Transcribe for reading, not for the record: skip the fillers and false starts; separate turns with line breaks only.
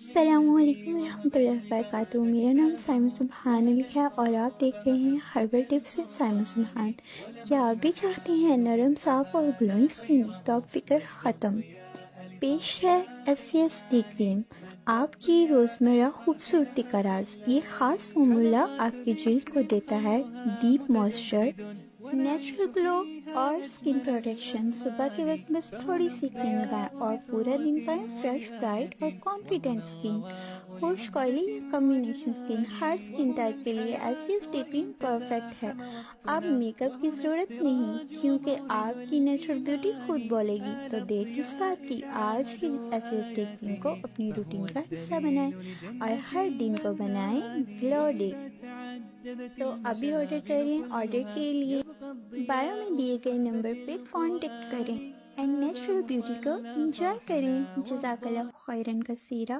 السلام علیکم ورحمۃ اللہ وبرکاتہ۔ میرا نام سائمہ سبحان علی ہے اور آپ دیکھ رہے ہیں ہربل ٹپس وتھ سائمہ سبحان۔ کیا آپ بھی چاہتے ہیں نرم، صاف اور گلوئنگ اسکن؟ تو اب فکر ختم۔ پیش ہے SCSD کریم، آپ کی روزمرہ خوبصورتی کا راز۔ یہ خاص فارمولا آپ کی جلد کو دیتا ہے ڈیپ موئسچر، نیچرل گلو اور اسکن پروٹیکشن۔ صبح کے وقت بس تھوڑی سی کریم لگائیں اور پورا دن پائیں فریش، برائٹ اور کانفیڈنٹ اسکن۔ خشک، آئلی یا کمبینیشن اسکن، ہر اسکن ٹائپ کے لیے SCSD کریم پرفیکٹ ہے۔ اب میک اپ کی ضرورت نہیں، کیونکہ آپ کی نیچرل بیوٹی خود بولے گی۔ تو دیر کس بات کی، آج ہی SCSD کریم کو اپنی روٹین کا حصہ بنائیں اور ہر دن کو بنائیں گلو ڈے۔ تو ابھی آرڈر کریں۔ آرڈر کے لیے بایو میں دیے گئے نمبر پہ کانٹیکٹ کریں اینڈ نیچرل بیوٹی کو انجوائے کریں۔ جزاک اللہ خیرن کثیرہ۔